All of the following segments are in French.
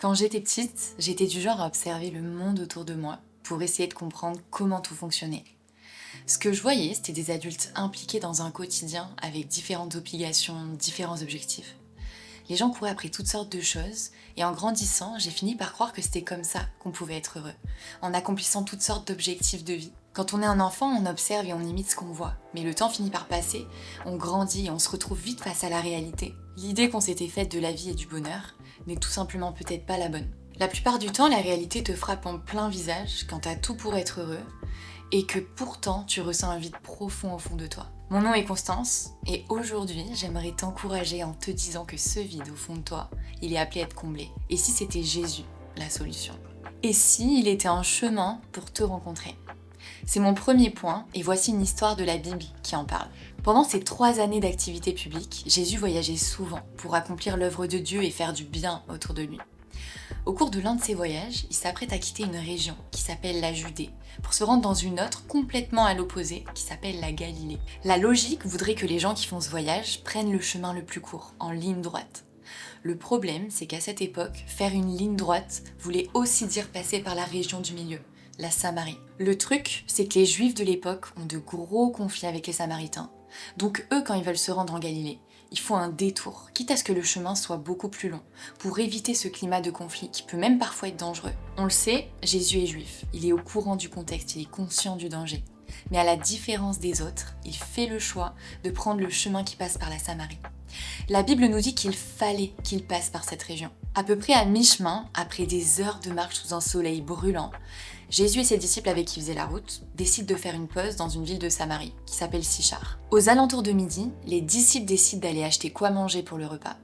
Quand j'étais petite, j'étais du genre à observer le monde autour de moi pour essayer de comprendre comment tout fonctionnait. Ce que je voyais, c'était des adultes impliqués dans un quotidien avec différentes obligations, différents objectifs. Les gens couraient après toutes sortes de choses, et en grandissant, j'ai fini par croire que c'était comme ça qu'on pouvait être heureux, en accomplissant toutes sortes d'objectifs de vie. Quand on est un enfant, on observe et on imite ce qu'on voit, mais le temps finit par passer, on grandit et on se retrouve vite face à la réalité. L'idée qu'on s'était faite de la vie et du bonheur n'est tout simplement peut-être pas la bonne. La plupart du temps, la réalité te frappe en plein visage quand t'as tout pour être heureux, et que pourtant tu ressens un vide profond au fond de toi. Mon nom est Constance, et aujourd'hui j'aimerais t'encourager en te disant que ce vide au fond de toi, il est appelé à être comblé. Et si c'était Jésus, la solution? Et si il était un chemin pour te rencontrer? C'est mon premier point, et voici une histoire de la Bible qui en parle. Pendant ses 3 années d'activité publique, Jésus voyageait souvent pour accomplir l'œuvre de Dieu et faire du bien autour de lui. Au cours de l'un de ses voyages, il s'apprête à quitter une région qui s'appelle la Judée, pour se rendre dans une autre complètement à l'opposé qui s'appelle la Galilée. La logique voudrait que les gens qui font ce voyage prennent le chemin le plus court, en ligne droite. Le problème, c'est qu'à cette époque, faire une ligne droite voulait aussi dire passer par la région du milieu, la Samarie. Le truc, c'est que les Juifs de l'époque ont de gros conflits avec les Samaritains. Donc eux, quand ils veulent se rendre en Galilée, il faut un détour, quitte à ce que le chemin soit beaucoup plus long, pour éviter ce climat de conflit qui peut même parfois être dangereux. On le sait, Jésus est juif, il est au courant du contexte, il est conscient du danger. Mais à la différence des autres, il fait le choix de prendre le chemin qui passe par la Samarie. La Bible nous dit qu'il fallait qu'il passe par cette région. À peu près à mi-chemin, après des heures de marche sous un soleil brûlant, Jésus et ses disciples avec qui il faisait la route décident de faire une pause dans une ville de Samarie qui s'appelle Sychar. Aux alentours de midi, les disciples décident d'aller acheter quoi manger pour le repas.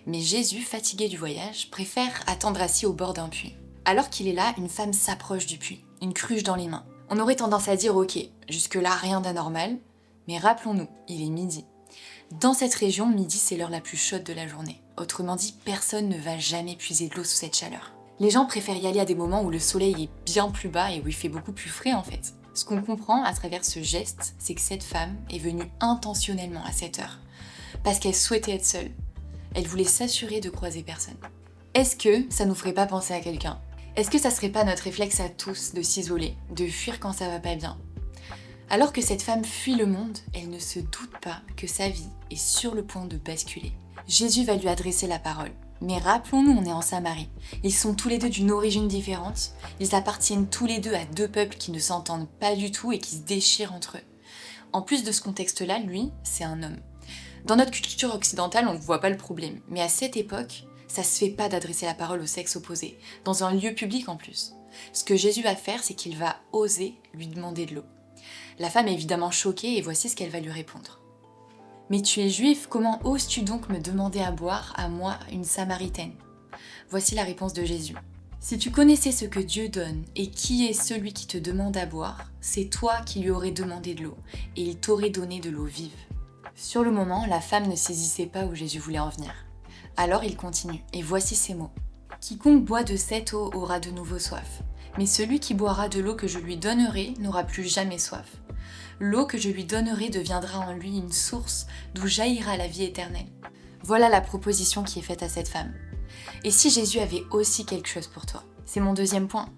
Mais Jésus, fatigué du voyage, préfère attendre assis au bord d'un puits. Alors qu'il est là, une femme s'approche du puits, une cruche dans les mains. On aurait tendance à dire ok, jusque-là rien d'anormal, mais rappelons-nous, il est midi. Dans cette région, midi c'est l'heure la plus chaude de la journée. Autrement dit, personne ne va jamais puiser de l'eau sous cette chaleur. Les gens préfèrent y aller à des moments où le soleil est bien plus bas et où il fait beaucoup plus frais en fait. Ce qu'on comprend à travers ce geste, c'est que cette femme est venue intentionnellement à cette heure, parce qu'elle souhaitait être seule. Elle voulait s'assurer de croiser personne. Est-ce que ça nous ferait pas penser à quelqu'un? Est-ce que ça serait pas notre réflexe à tous de s'isoler, de fuir quand ça va pas bien? Alors que cette femme fuit le monde, elle ne se doute pas que sa vie est sur le point de basculer. Jésus va lui adresser la parole. Mais rappelons-nous, on est en Samarie. Ils sont tous les deux d'une origine différente. Ils appartiennent tous les deux à 2 peuples qui ne s'entendent pas du tout et qui se déchirent entre eux. En plus de ce contexte-là, lui, c'est un homme. Dans notre culture occidentale, on ne voit pas le problème. Mais à cette époque, ça se fait pas d'adresser la parole au sexe opposé, dans un lieu public en plus. Ce que Jésus va faire, c'est qu'il va oser lui demander de l'eau. La femme est évidemment choquée et voici ce qu'elle va lui répondre. « Mais tu es juif, comment oses-tu donc me demander à boire, à moi, une Samaritaine ?» Voici la réponse de Jésus. « Si tu connaissais ce que Dieu donne et qui est celui qui te demande à boire, c'est toi qui lui aurais demandé de l'eau, et il t'aurait donné de l'eau vive. » Sur le moment, la femme ne saisissait pas où Jésus voulait en venir. Alors il continue, et voici ces mots. « Quiconque boit de cette eau aura de nouveau soif, mais celui qui boira de l'eau que je lui donnerai n'aura plus jamais soif. L'eau que je lui donnerai deviendra en lui une source d'où jaillira la vie éternelle. » Voilà la proposition qui est faite à cette femme. Et si Jésus avait aussi quelque chose pour toi? C'est mon deuxième point.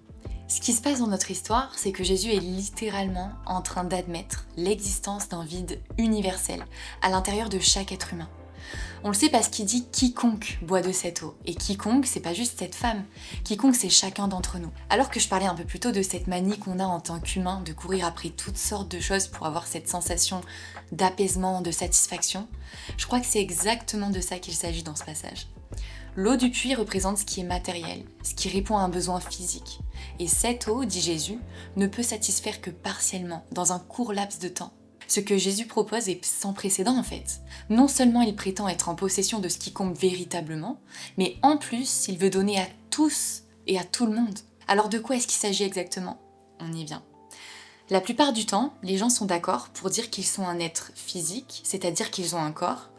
Ce qui se passe dans notre histoire, c'est que Jésus est littéralement en train d'admettre l'existence d'un vide universel à l'intérieur de chaque être humain. On le sait parce qu'il dit « quiconque boit de cette eau ». Et quiconque, c'est pas juste cette femme. Quiconque, c'est chacun d'entre nous. Alors que je parlais un peu plus tôt de cette manie qu'on a en tant qu'humain de courir après toutes sortes de choses pour avoir cette sensation d'apaisement, de satisfaction, je crois que c'est exactement de ça qu'il s'agit dans ce passage. L'eau du puits représente ce qui est matériel, ce qui répond à un besoin physique. Et cette eau, dit Jésus, ne peut satisfaire que partiellement, dans un court laps de temps. Ce que Jésus propose est sans précédent en fait. Non seulement il prétend être en possession de ce qui compte véritablement, mais en plus il veut donner à tous et à tout le monde. Alors de quoi est-ce qu'il s'agit exactement? On y vient. La plupart du temps, les gens sont d'accord pour dire qu'ils sont un être physique, c'est-à-dire qu'ils ont un corps,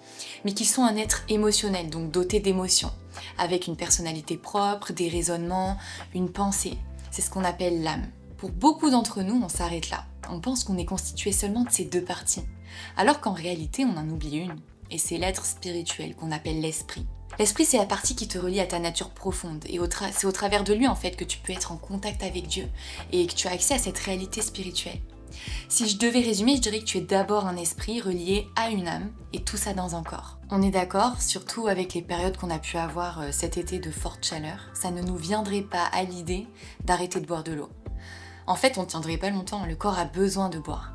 mais qu'ils sont un être émotionnel, donc doté d'émotions, avec une personnalité propre, des raisonnements, une pensée. C'est ce qu'on appelle l'âme. Pour beaucoup d'entre nous, on s'arrête là. On pense qu'on est constitué seulement de ces 2 parties, alors qu'en réalité, on en oublie une, et c'est l'être spirituel qu'on appelle l'esprit. L'esprit, c'est la partie qui te relie à ta nature profonde, et c'est au travers de lui en fait que tu peux être en contact avec Dieu et que tu as accès à cette réalité spirituelle. Si je devais résumer, je dirais que tu es d'abord un esprit relié à une âme, et tout ça dans un corps. On est d'accord, surtout avec les périodes qu'on a pu avoir cet été de forte chaleur, ça ne nous viendrait pas à l'idée d'arrêter de boire de l'eau. En fait, on ne tiendrait pas longtemps, le corps a besoin de boire.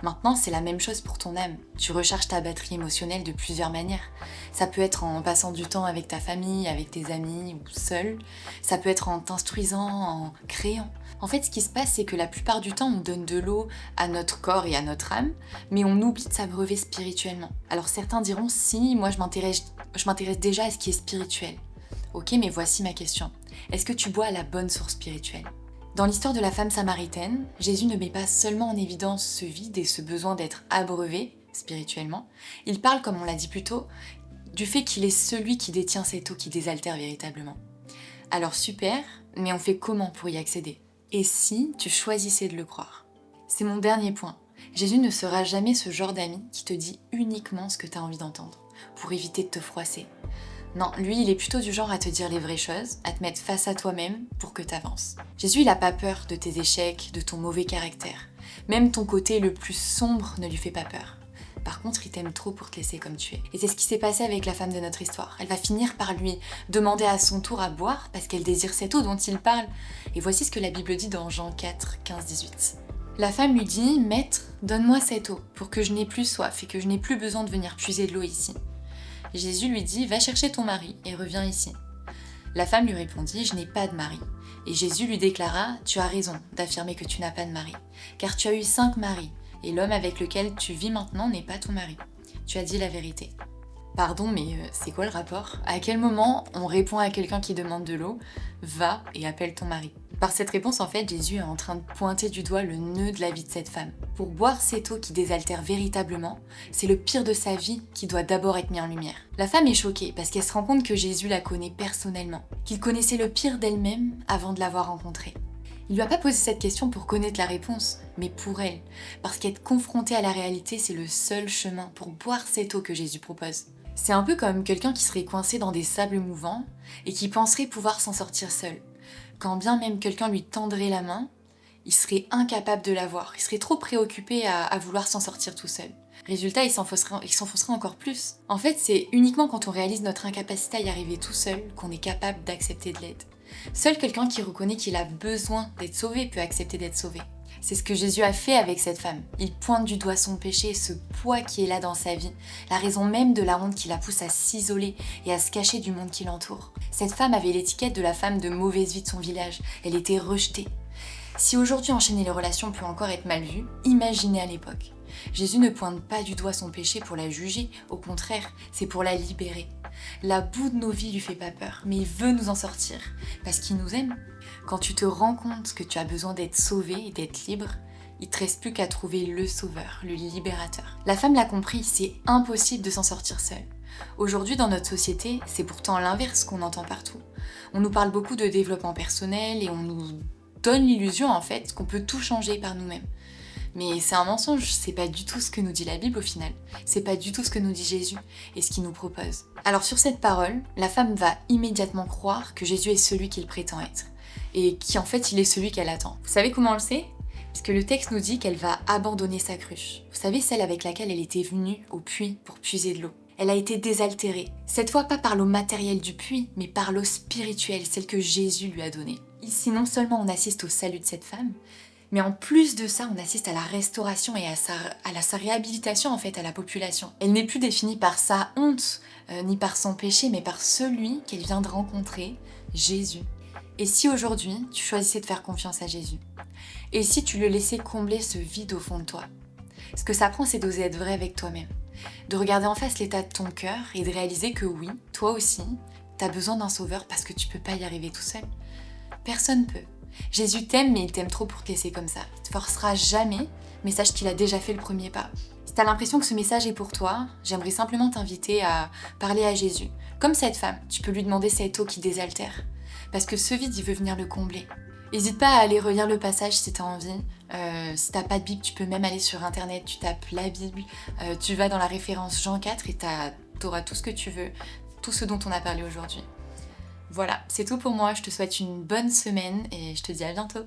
Maintenant, c'est la même chose pour ton âme. Tu recharges ta batterie émotionnelle de plusieurs manières. Ça peut être en passant du temps avec ta famille, avec tes amis ou seul. Ça peut être en t'instruisant, en créant. En fait, ce qui se passe, c'est que la plupart du temps, on donne de l'eau à notre corps et à notre âme, mais on oublie de s'abreuver spirituellement. Alors certains diront, si, moi je m'intéresse déjà à ce qui est spirituel. Ok, mais voici ma question. Est-ce que tu bois à la bonne source spirituelle ? Dans l'histoire de la femme samaritaine, Jésus ne met pas seulement en évidence ce vide et ce besoin d'être abreuvé spirituellement, il parle, comme on l'a dit plus tôt, du fait qu'il est celui qui détient cette eau qui désaltère véritablement. Alors super, mais on fait comment pour y accéder ? Et si tu choisissais de le croire ? C'est mon dernier point. Jésus ne sera jamais ce genre d'ami qui te dit uniquement ce que tu as envie d'entendre, pour éviter de te froisser. Non, lui, il est plutôt du genre à te dire les vraies choses, à te mettre face à toi-même pour que t'avances. Jésus, il a pas peur de tes échecs, de ton mauvais caractère. Même ton côté le plus sombre ne lui fait pas peur. Par contre, il t'aime trop pour te laisser comme tu es. Et c'est ce qui s'est passé avec la femme de notre histoire. Elle va finir par lui demander à son tour à boire parce qu'elle désire cette eau dont il parle. Et voici ce que la Bible dit dans Jean 4, 15-18. La femme lui dit « Maître, donne-moi cette eau pour que je n'ai plus soif et que je n'ai plus besoin de venir puiser de l'eau ici. » Jésus lui dit « Va chercher ton mari et reviens ici. » La femme lui répondit « Je n'ai pas de mari. » Et Jésus lui déclara « Tu as raison d'affirmer que tu n'as pas de mari, car tu as eu 5 maris, et l'homme avec lequel tu vis maintenant n'est pas ton mari. Tu as dit la vérité. » Pardon, mais c'est quoi le rapport ? À quel moment on répond à quelqu'un qui demande de l'eau « Va et appelle ton mari ?» Par cette réponse, en fait, Jésus est en train de pointer du doigt le nœud de la vie de cette femme. Pour boire cette eau qui désaltère véritablement, c'est le pire de sa vie qui doit d'abord être mis en lumière. La femme est choquée parce qu'elle se rend compte que Jésus la connaît personnellement, qu'il connaissait le pire d'elle-même avant de l'avoir rencontrée. Il lui a pas posé cette question pour connaître la réponse, mais pour elle, parce qu'être confrontée à la réalité, c'est le seul chemin pour boire cette eau que Jésus propose. C'est un peu comme quelqu'un qui serait coincé dans des sables mouvants et qui penserait pouvoir s'en sortir seul. Quand bien même quelqu'un lui tendrait la main, il serait incapable de la voir, il serait trop préoccupé à vouloir s'en sortir tout seul. Résultat, il s'enfoncerait encore plus. En fait, c'est uniquement quand on réalise notre incapacité à y arriver tout seul qu'on est capable d'accepter de l'aide. Seul quelqu'un qui reconnaît qu'il a besoin d'être sauvé peut accepter d'être sauvé. C'est ce que Jésus a fait avec cette femme. Il pointe du doigt son péché, ce poids qui est là dans sa vie, la raison même de la honte qui la pousse à s'isoler et à se cacher du monde qui l'entoure. Cette femme avait l'étiquette de la femme de mauvaise vie de son village. Elle était rejetée. Si aujourd'hui enchaîner les relations peut encore être mal vu, imaginez à l'époque. Jésus ne pointe pas du doigt son péché pour la juger, au contraire, c'est pour la libérer. La boue de nos vies lui fait pas peur, mais il veut nous en sortir, parce qu'il nous aime. Quand tu te rends compte que tu as besoin d'être sauvé et d'être libre, il te reste plus qu'à trouver le sauveur, le libérateur. La femme l'a compris, c'est impossible de s'en sortir seule. Aujourd'hui, dans notre société, c'est pourtant l'inverse qu'on entend partout. On nous parle beaucoup de développement personnel et on nous donne l'illusion en fait qu'on peut tout changer par nous-mêmes. Mais c'est un mensonge, c'est pas du tout ce que nous dit la Bible au final. C'est pas du tout ce que nous dit Jésus et ce qu'il nous propose. Alors sur cette parole, la femme va immédiatement croire que Jésus est celui qu'il prétend être. Et qu'en fait il est celui qu'elle attend. Vous savez comment on le sait ? Parce que le texte nous dit qu'elle va abandonner sa cruche. Vous savez, celle avec laquelle elle était venue au puits pour puiser de l'eau. Elle a été désaltérée. Cette fois pas par l'eau matérielle du puits, mais par l'eau spirituelle, celle que Jésus lui a donnée. Ici, non seulement on assiste au salut de cette femme, mais en plus de ça, on assiste à la restauration et à sa réhabilitation en fait à la population. Elle n'est plus définie par sa honte, ni par son péché, mais par celui qu'elle vient de rencontrer, Jésus. Et si aujourd'hui, tu choisissais de faire confiance à Jésus ? Et si tu le laissais combler ce vide au fond de toi ? Ce que ça prend, c'est d'oser être vrai avec toi-même. De regarder en face l'état de ton cœur et de réaliser que oui, toi aussi, t'as besoin d'un sauveur parce que tu peux pas y arriver tout seul. Personne peut. Jésus t'aime, mais il t'aime trop pour te laisser comme ça. Il te forcera jamais, mais sache qu'il a déjà fait le premier pas. Si t'as l'impression que ce message est pour toi, j'aimerais simplement t'inviter à parler à Jésus. Comme cette femme, tu peux lui demander cette eau qui désaltère. Parce que ce vide, il veut venir le combler. N'hésite pas à aller relire le passage si t'as envie. Si t'as pas de Bible, tu peux même aller sur internet, tu tapes la Bible, tu vas dans la référence Jean 4 et t'auras tout ce que tu veux. tout ce dont on a parlé aujourd'hui. Voilà, c'est tout pour moi, je te souhaite une bonne semaine et je te dis à bientôt.